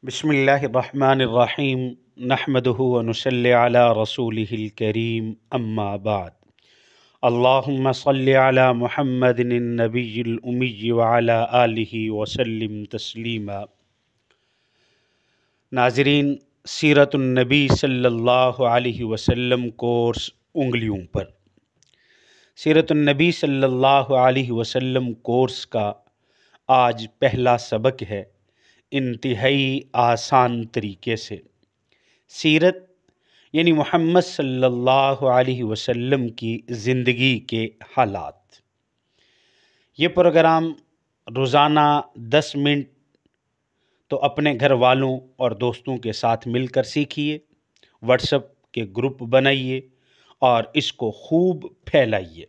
بسم اللہ الرحمن الرحیم نحمدہ ونصلی علی رسولہ الکریم اما بعد اللہم صلی علی محمد النبی الامی وعلی آلہ وسلم تسلیما۔ ناظرین، سیرت النبی صلی اللہ علیہ وسلم کورس انگلیوں پر۔ سیرت النبی صلی اللہ علیہ وسلم کورس کا آج پہلا سبق ہے، انتہائی آسان طریقے سے۔ سیرت یعنی محمد صلی اللہ علیہ وسلم کی زندگی کے حالات۔ یہ پروگرام روزانہ 10 منٹ تو اپنے گھر والوں اور دوستوں کے ساتھ مل کر سیکھیے، واٹس ایپ کے گروپ بنائیے اور اس کو خوب پھیلائیے۔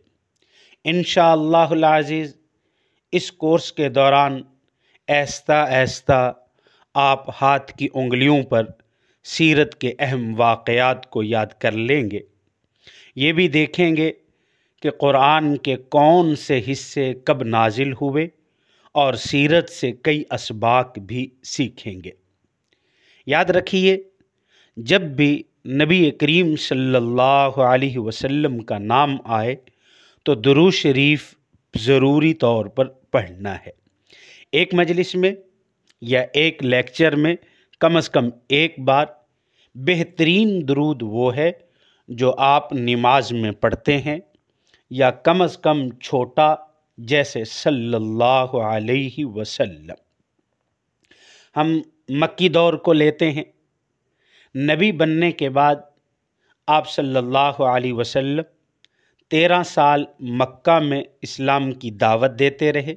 انشاءاللہ العزیز اس کورس کے دوران آہستہ آہستہ آپ ہاتھ کی انگلیوں پر سیرت کے اہم واقعات کو یاد کر لیں گے۔ یہ بھی دیکھیں گے کہ قرآن کے کون سے حصے کب نازل ہوئے اور سیرت سے کئی اسباق بھی سیکھیں گے۔ یاد رکھیے، جب بھی نبی کریم صلی اللہ علیہ وسلم کا نام آئے تو درود شریف ضروری طور پر پڑھنا ہے۔ ایک مجلس میں یا ایک لیکچر میں کم از کم ایک بار۔ بہترین درود وہ ہے جو آپ نماز میں پڑھتے ہیں، یا کم از کم چھوٹا، جیسے صلی اللہ علیہ وسلم۔ ہم مکی دور کو لیتے ہیں۔ نبی بننے کے بعد آپ صلی اللہ علیہ وسلم 13 سال مکہ میں اسلام کی دعوت دیتے رہے۔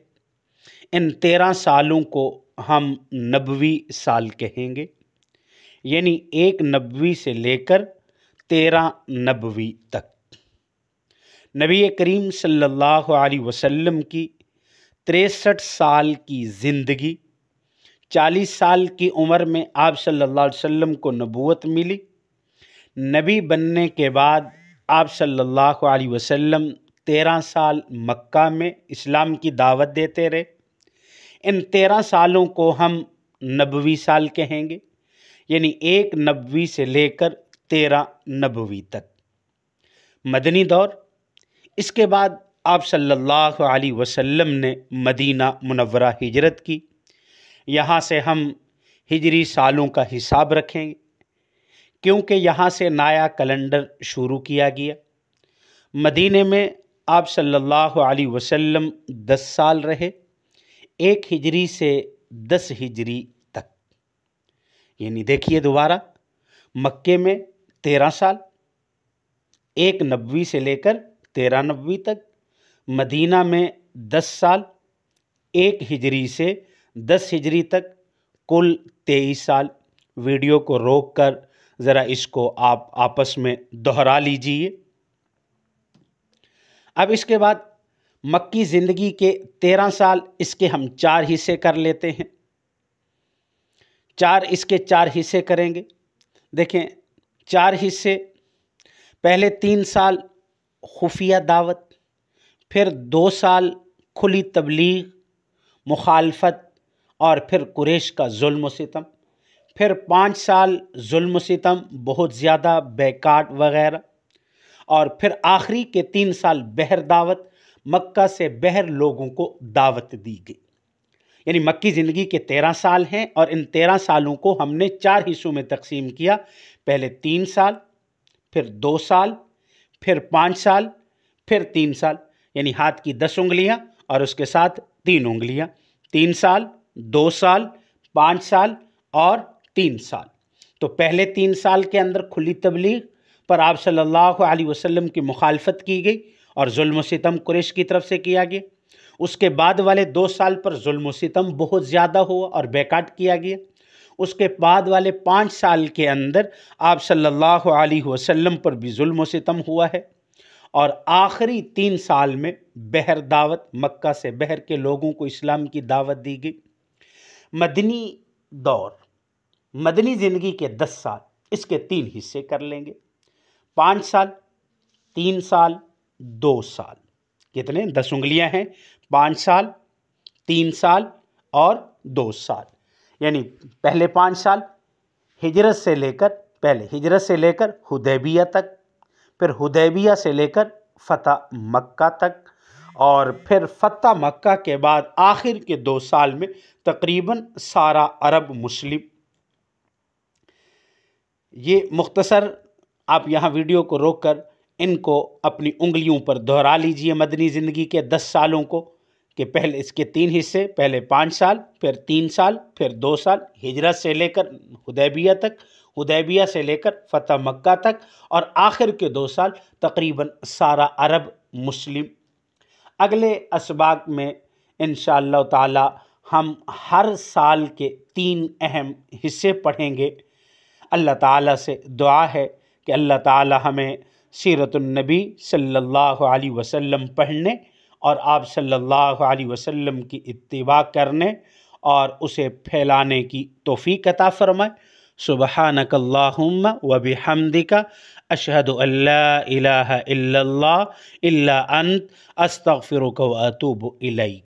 ان 13 سالوں کو ہم نبوی سال کہیں گے، یعنی ایک نبوی سے لے کر 13 نبوی تک۔ نبی کریم صلی اللہ علیہ وسلم کی 63 سال کی زندگی۔ 40 سال کی عمر میں آپ صلی اللہ علیہ وسلم کو نبوت ملی۔ نبی بننے کے بعد آپ صلی اللہ علیہ وسلم 13 سال مکہ میں اسلام کی دعوت دیتے رہے۔ ان 13 سالوں کو ہم نبوی سال کہیں گے، یعنی ایک نبوی سے لے کر 13 نبوی تک۔ مدنی دور۔ اس کے بعد آپ صلی اللہ علیہ وسلم نے مدینہ منورہ ہجرت کی۔ یہاں سے ہم ہجری سالوں کا حساب رکھیں گے، کیونکہ یہاں سے نیا کیلنڈر شروع کیا گیا۔ مدینے میں آپ صلی اللہ علیہ وسلم 10 سال رہے، 1 ہجری سے 10 ہجری تک۔ یعنی دیکھیے دوبارہ، مکے میں 13 سال، 1 نبوی سے لے کر 13 نبوی تک۔ مدینہ میں 10 سال، 1 ہجری سے 10 ہجری تک، کل 23 سال۔ ویڈیو کو روک کر ذرا اس کو آپ آپس میں دہرا لیجئے۔ اب اس کے بعد مکی زندگی کے 13 سال، اس کے ہم 4 حصے کر لیتے ہیں۔ اس کے 4 حصے کریں گے۔ دیکھیں، 4 حصے۔ پہلے 3 سال خفیہ دعوت، پھر 2 سال کھلی تبلیغ، مخالفت، اور پھر قریش کا ظلم و ستم، پھر 5 سال ظلم و ستم، بہت زیادہ بیکاٹ وغیرہ، اور پھر آخری کے 3 سال بہر دعوت، مکہ سے بہر لوگوں کو دعوت دی گئی۔ یعنی مکی زندگی کے 13 سال ہیں، اور ان 13 سالوں کو ہم نے 4 حصوں میں تقسیم کیا۔ پہلے 3 سال، پھر 2 سال، پھر 5 سال، پھر 3 سال، یعنی ہاتھ کی 10 انگلیاں اور اس کے ساتھ 3 انگلیاں۔ 3 سال، 2 سال، 5 سال اور 3 سال۔ تو پہلے 3 سال کے اندر کھلی تبلیغ پر آپ صلی اللہ علیہ وسلم کی مخالفت کی گئی اور ظلم و ستم قریش کی طرف سے کیا گیا۔ اس کے بعد والے 2 سال پر ظلم و ستم بہت زیادہ ہوا اور بیکاٹ کیا گیا۔ اس کے بعد والے 5 سال کے اندر آپ صلی اللہ علیہ وسلم پر بھی ظلم و ستم ہوا ہے، اور آخری 3 سال میں بہر دعوت، مکہ سے بہر کے لوگوں کو اسلام کی دعوت دی گئی۔ مدنی دور، مدنی زندگی کے 10 سال، اس کے 3 حصے کر لیں گے۔ 5 سال، 3 سال، 2 سال۔ کتنے؟ 10 انگلیاں ہیں۔ 5 سال، 3 سال اور 2 سال۔ یعنی پہلے 5 سال ہجرت سے لے کر حدیبیہ تک، پھر حدیبیہ سے لے کر فتح مکہ تک، اور پھر فتح مکہ کے بعد آخر کے 2 سال میں تقریباً سارا عرب مسلم۔ یہ مختصر آپ یہاں ویڈیو کو روک کر ان کو اپنی انگلیوں پر دہرا لیجئے مدنی زندگی کے 10 سالوں کو، کہ پہلے اس کے 3 حصے، پہلے 5 سال، پھر 3 سال، پھر 2 سال ہجرت سے لے کر حدیبیہ تک، حدیبیہ سے لے کر فتح مکہ تک، اور آخر کے 2 سال تقریباً سارا عرب مسلم۔ اگلے اسباق میں انشاءاللہ تعالی ہم ہر سال کے 3 اہم حصے پڑھیں گے۔ اللہ تعالیٰ سے دعا ہے کہ اللہ تعالیٰ ہمیں سیرت النبی صلی اللہ علیہ وسلم پڑھنے اور آپ صلی اللہ علیہ وسلم کی اتباع کرنے اور اسے پھیلانے کی توفیق عطا فرمائے۔ سبحانک اللہم و بحمدک اشہد ان لا الہ الا اللہ الا انت استغفرک و اتوب الیک۔